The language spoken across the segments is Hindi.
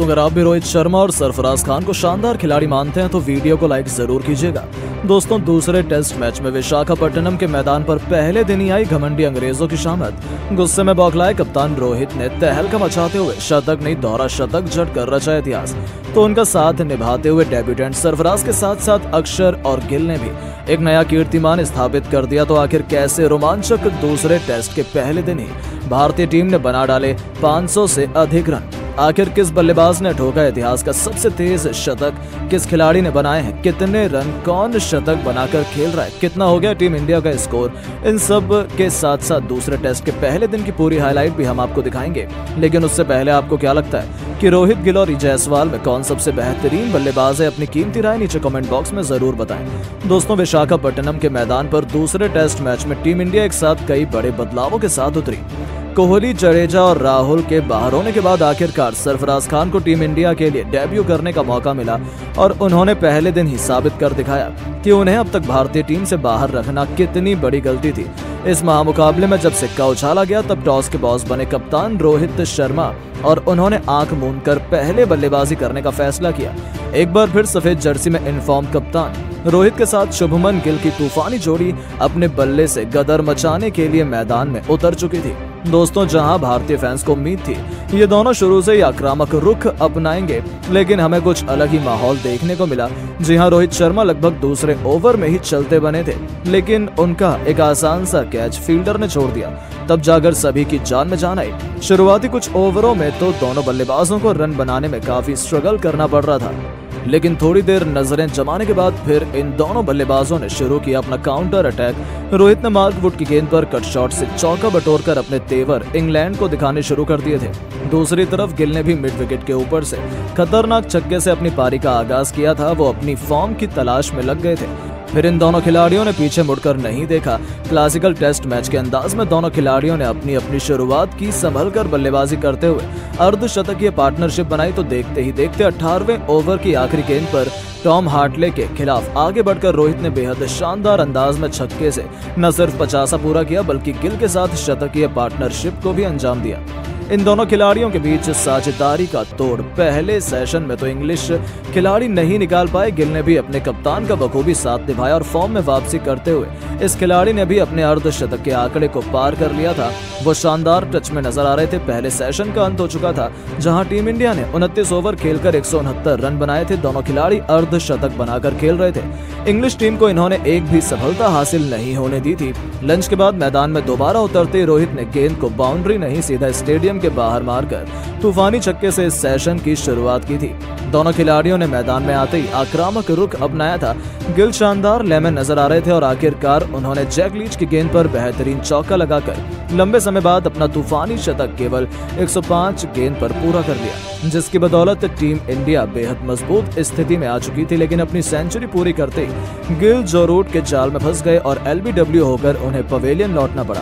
दोस्तों, अगर आप भी रोहित शर्मा और सरफराज खान को शानदार खिलाड़ी मानते हैं तो वीडियो को लाइक जरूर कीजिएगा। दोस्तों, दूसरे टेस्ट मैच में विशाखापट्टनम के मैदान पर पहले दिन ही आई घमंडी अंग्रेजों की शामत। गुस्से में बौखलाए कप्तान रोहित ने तहलका मचाते हुए शतक नहीं दोहरा शतक जड़ कर रचा इतिहास। तो उनका साथ निभाते हुए डेब्यूटेंट सरफराज के साथ साथ अक्षर और गिल ने भी एक नया कीर्तिमान स्थापित कर दिया। तो आखिर कैसे रोमांचक दूसरे टेस्ट के पहले दिन ही भारतीय टीम ने बना डाले 500 से अधिक रन। आखिर किस बल्लेबाज ने ठोका इतिहास का सबसे तेज शतक, किस खिलाड़ी ने बनाए हैं कितने रन, कौन शतक बनाकर खेल रहा है, कितना हो गया टीम इंडिया का स्कोर, इन सब के साथ साथ दूसरे टेस्ट के पहले दिन की पूरी हाईलाइट भी हम आपको दिखाएंगे। लेकिन उससे पहले आपको क्या लगता है कि रोहित, गिल और जायसवाल में कौन सबसे बेहतरीन बल्लेबाज है? अपनी कीमती राय नीचे कमेंट बॉक्स में जरूर बताएं। दोस्तों, विशाखापट्टनम के मैदान पर दूसरे टेस्ट मैच में टीम इंडिया एक साथ कई बड़े बदलावों के साथ उतरी। कोहली, जडेजा और राहुल के बाहर होने के बाद आखिरकार सरफराज खान को टीम इंडिया के लिए डेब्यू करने का मौका मिला और उन्होंने पहले दिन ही साबित कर दिखाया कि उन्हें अब तक भारतीय टीम से बाहर रखना कितनी बड़ी गलती थी। इस महामुकाबले में जब सिक्का उछाला गया तब टॉस के बॉस बने कप्तान रोहित शर्मा और उन्होंने आंख मूंदकर पहले बल्लेबाजी करने का फैसला किया। एक बार फिर सफेद जर्सी में इन्फॉर्म कप्तान रोहित के साथ शुभमन गिल की तूफानी जोड़ी अपने बल्ले से गदर मचाने के लिए मैदान में उतर चुकी थी। दोस्तों, जहां भारतीय फैंस को उम्मीद थी ये दोनों शुरू से ही आक्रामक रुख अपनाएंगे, लेकिन हमें कुछ अलग ही माहौल देखने को मिला। जी हां, रोहित शर्मा लगभग दूसरे ओवर में ही चलते बने थे, लेकिन उनका एक आसान सा कैच फील्डर ने छोड़ दिया। तब जाकर सभी की जान में जान आई। शुरुआती कुछ ओवरों में तो दोनों बल्लेबाजों को रन बनाने में काफी स्ट्रगल करना पड़ रहा था, लेकिन थोड़ी देर नजरें जमाने के बाद फिर इन दोनों बल्लेबाजों ने शुरू किया अपना काउंटर अटैक। रोहित ने मार्क वुड की गेंद पर कट शॉट से चौका बटोरकर अपने तेवर इंग्लैंड को दिखाने शुरू कर दिए थे। दूसरी तरफ गिल ने भी मिड विकेट के ऊपर से खतरनाक छक्के से अपनी पारी का आगाज किया था। वो अपनी फॉर्म की तलाश में लग गए थे। फिर इन दोनों खिलाड़ियों ने पीछे मुड़कर नहीं देखा। क्लासिकल टेस्ट मैच के अंदाज में दोनों खिलाड़ियों ने अपनी अपनी शुरुआत की, संभलकर बल्लेबाजी करते हुए अर्धशतकीय पार्टनरशिप बनाई। तो देखते ही देखते 18वें ओवर की आखिरी गेंद पर टॉम हार्टले के खिलाफ आगे बढ़कर रोहित ने बेहद शानदार अंदाज में छक्के से न सिर्फ 50 पूरा किया बल्कि गिल के साथ शतकीय पार्टनरशिप को भी अंजाम दिया। इन दोनों खिलाड़ियों के बीच साझेदारी का तोड़ पहले सेशन में तो इंग्लिश खिलाड़ी नहीं निकाल पाए। गिल ने भी अपने कप्तान का बखूबी साथ निभाया और फॉर्म में वापसी करते हुए इस खिलाड़ी ने भी अपने अर्धशतक के आंकड़े को पार कर लिया था। वो शानदार टच में नजर आ रहे थे। पहले सेशन का अंत हो चुका था, जहां टीम इंडिया ने 29 ओवर खेलकर 169 रन बनाए थे। दोनों खिलाड़ी अर्धशतक बनाकर खेल रहे थे। इंग्लिश टीम को इन्होंने एक भी सफलता हासिल नहीं होने दी थी। लंच के बाद मैदान में दोबारा उतरते रोहित ने गेंद को बाउंड्री नहीं सीधा स्टेडियम के बाहर मारकर तूफानी छक्के से इस सेशन की शुरुआत की थी। दोनों खिलाड़ियों ने मैदान में आते ही आक्रामक रुख अपनाया था। गिल शानदार लय में नजर आ रहे थे और आखिरकार उन्होंने जैक लीच की गेंद पर बेहतरीन चौका लगाकर लंबे समय बाद अपना तूफानी शतक केवल 105 गेंद पर पूरा कर लिया, जिसकी बदौलत टीम इंडिया बेहद मजबूत स्थिति में आ चुकी थी। लेकिन अपनी सेंचुरी पूरी करते ही गिल जो रूट के जाल में फंस गए और LBW होकर उन्हें पवेलियन लौटना पड़ा।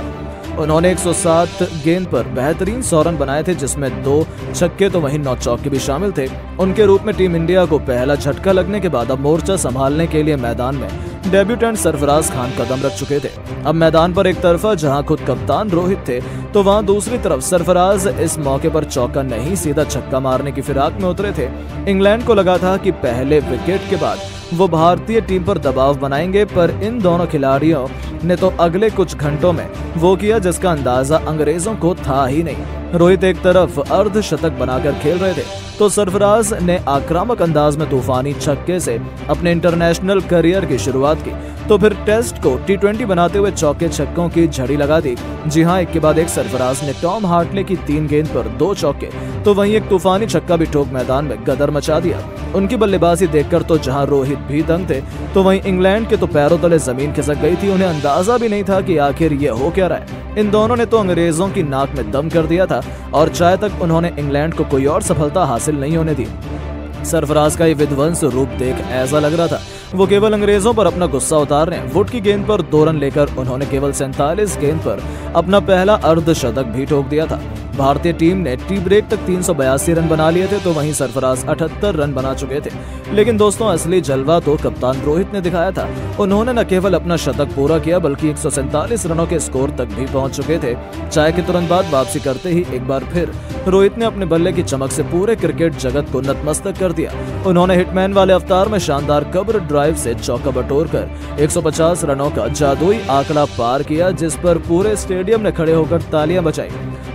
उन्होंने 107 गेंद पर बेहतरीन 100 रन बनाए थे, जिसमें 2 छक्के तो वहीं 9 चौके भी शामिल थे। उनके रूप में टीम इंडिया को पहला झटका लगने के बाद अब मोर्चा संभालने के लिए मैदान में डेब्यूटेंट सरफराज खान कदम रख चुके थे। अब मैदान पर एक तरफा जहां खुद कप्तान रोहित थे, तो वहां दूसरी तरफ सरफराज इस मौके पर चौका नहीं सीधा छक्का मारने की फिराक में उतरे थे। इंग्लैंड को लगा था कि पहले विकेट के बाद वो भारतीय टीम पर दबाव बनाएंगे, पर इन दोनों खिलाड़ियों ने तो अगले कुछ घंटों में वो किया जिसका अंदाजा अंग्रेजों को था ही नहीं। रोहित एक तरफ अर्धशतक बनाकर खेल रहे थे तो सरफराज ने आक्रामक अंदाज में तूफानी छक्के से अपने इंटरनेशनल करियर की शुरुआत की। तो फिर टेस्ट को T20 बनाते हुए चौके छक्कों की झड़ी लगा दी। जी हां, एक के बाद एक सरफराज ने टॉम हार्टले की 3 गेंद पर 2 चौके तो वहीं एक तूफानी छक्का भी ठोक मैदान में गदर मचा दिया। उनकी बल्लेबाजी देखकर तो जहां रोहित भी दंग थे, तो वहीं इंग्लैंड के तो पैरों तले जमीन खिसक गई थी। उन्हें अंदाजा भी नहीं था कि आखिर ये हो क्या रहा है। इन दोनों ने तो अंग्रेजों की नाक में दम कर दिया था और चाहे तक उन्होंने इंग्लैंड को कोई और सफलता हासिल नहीं होने दी। सरफराज का ये विध्वंस रूप देख ऐसा लग रहा था वो केवल अंग्रेजों पर अपना गुस्सा उतार रहे हैं। वुड की गेंद पर 2 रन लेकर उन्होंने केवल 47 गेंद पर अपना पहला अर्धशतक भी ठोक दिया था। भारतीय टीम ने टी ब्रेक तक 382 रन बना लिए थे, तो वहीं सरफराज 78 रन बना चुके थे। लेकिन दोस्तों असली जलवा तो कप्तान रोहित ने दिखाया था। उन्होंने न केवल अपना शतक पूरा किया बल्कि 147 रनों के स्कोर तक भी पहुंच चुके थे। चाय के तुरंत बाद वापसी करते ही एक बार फिर रोहित ने अपने बल्ले की चमक से पूरे क्रिकेट जगत को नतमस्तक कर दिया। उन्होंने हिटमैन वाले अवतार में शानदार कब्र ड्राइव से चौका बटोरकर 150 रनों का जादुई आंकड़ा पार किया, जिस पर पूरे स्टेडियम ने खड़े होकर तालियां बजाई।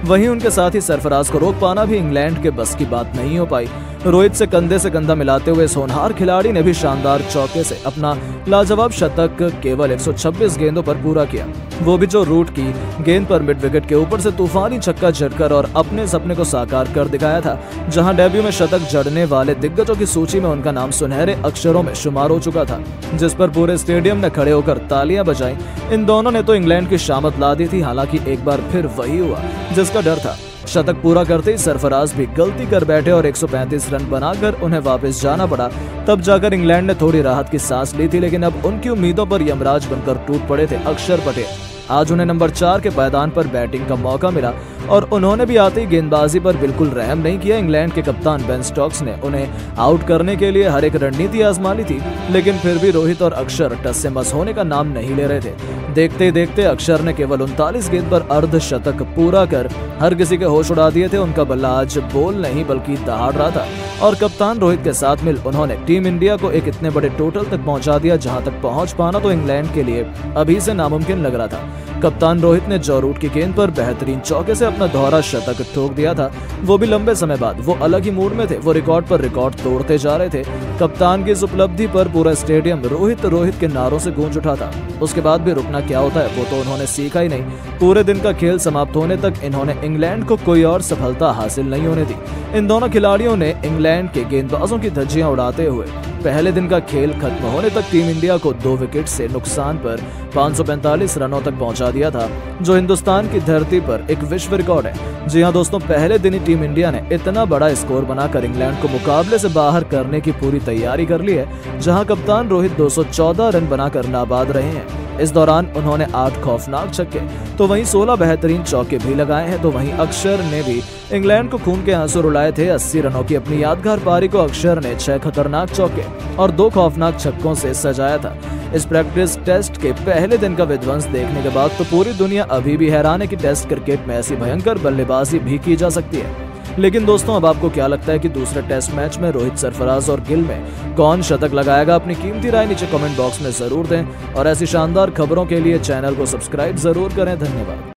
वहीं उनके साथ ही सरफराज को रोक पाना भी इंग्लैंड के बस की बात नहीं हो पाई। रोहित से कंधे से कंधा मिलाते हुए इस होनहार खिलाड़ी ने भी शानदार चौके से अपना लाजवाब शतक केवल 126 गेंदों पर पूरा किया, वो भी जो रूट की गेंद पर मिड विकेट के ऊपर से तूफानी छक्का जड़कर, और अपने सपने को साकार कर दिखाया था। जहां डेब्यू में शतक जड़ने वाले दिग्गजों की सूची में उनका नाम सुनहरे अक्षरों में शुमार हो चुका था, जिस पर पूरे स्टेडियम ने खड़े होकर तालियां बजाई। इन दोनों ने तो इंग्लैंड की शामत ला दी थी। हालांकि एक बार फिर वही हुआ जिसका डर था। शतक पूरा करते ही सरफराज भी गलती कर बैठे और 135 रन बनाकर उन्हें वापस जाना पड़ा। तब जाकर इंग्लैंड ने थोड़ी राहत की सांस ली थी, लेकिन अब उनकी उम्मीदों पर यमराज बनकर टूट पड़े थे अक्षर पटेल। आज उन्हें नंबर 4 के पायदान पर बैटिंग का मौका मिला और उन्होंने भी आते ही गेंदबाजी पर बिल्कुल रहम नहीं किया। इंग्लैंड के कप्तान बेन स्टोक्स ने उन्हें आउट करने के लिए हर एक रणनीति आजमा ली थी, लेकिन फिर भी रोहित और अक्षर टस से मस होने का नाम नहीं ले रहे थे। देखते ही देखते अक्षर ने केवल 39 गेंद पर अर्धशतक पूरा कर हर किसी के होश उड़ा दिए थे। उनका बल्ला आज बोल नहीं बल्कि दहाड़ रहा था और कप्तान रोहित के साथ मिल उन्होंने टीम इंडिया को एक इतने बड़े टोटल तक पहुंचा दिया, जहां तक पहुंच पाना तो इंग्लैंड के लिए अभी से नामुमकिन लग रहा था। कप्तान रोहित ने जॉ रूट की गेंद पर बेहतरीन चौके से अपना दोहरा शतक ठोक दिया था, वो भी लंबे समय बाद। वो अलग ही मूड में थे, वो रिकॉर्ड पर रिकॉर्ड तोड़ते जा रहे थे। कप्तान की इस उपलब्धि पर पूरा स्टेडियम रोहित रोहित के नारों से गूंज उठा था। उसके बाद भी रुकना क्या होता है वो तो उन्होंने सीखा ही नहीं। पूरे दिन का खेल समाप्त होने तक इन्होंने इंग्लैंड को कोई और सफलता हासिल नहीं होने दी। इन दोनों खिलाड़ियों ने इंग्लैंड के गेंदबाजों की धज्जियां उड़ाते हुए पहले दिन का खेल खत्म होने तक टीम इंडिया को 2 विकेट से नुकसान पर 545 रनों तक पहुंचा दिया था, जो हिंदुस्तान की धरती पर एक विश्व रिकॉर्ड है। जी हां दोस्तों, पहले दिन ही टीम इंडिया ने इतना बड़ा स्कोर बनाकर इंग्लैंड को मुकाबले से बाहर करने की पूरी तैयारी कर ली है, जहां कप्तान रोहित 214 रन बनाकर नाबाद रहे हैं। इस दौरान उन्होंने 8 खौफनाक छक्के तो वहीं 16 बेहतरीन चौके भी लगाए हैं। तो वहीं अक्षर ने भी इंग्लैंड को खून के आंसू रुलाए थे। 80 रनों की अपनी यादगार पारी को अक्षर ने 6 खतरनाक चौके और 2 खौफनाक छक्कों से सजाया था। इस प्रैक्टिस टेस्ट के पहले दिन का विध्वंस देखने के बाद तो पूरी दुनिया अभी भी हैरान है कि टेस्ट क्रिकेट में ऐसी भयंकर बल्लेबाजी भी की जा सकती है। लेकिन दोस्तों, अब आपको क्या लगता है कि दूसरे टेस्ट मैच में रोहित, सरफराज और गिल में कौन शतक लगाएगा? अपनी कीमती राय नीचे कमेंट बॉक्स में जरूर दें और ऐसी शानदार खबरों के लिए चैनल को सब्सक्राइब जरूर करें। धन्यवाद।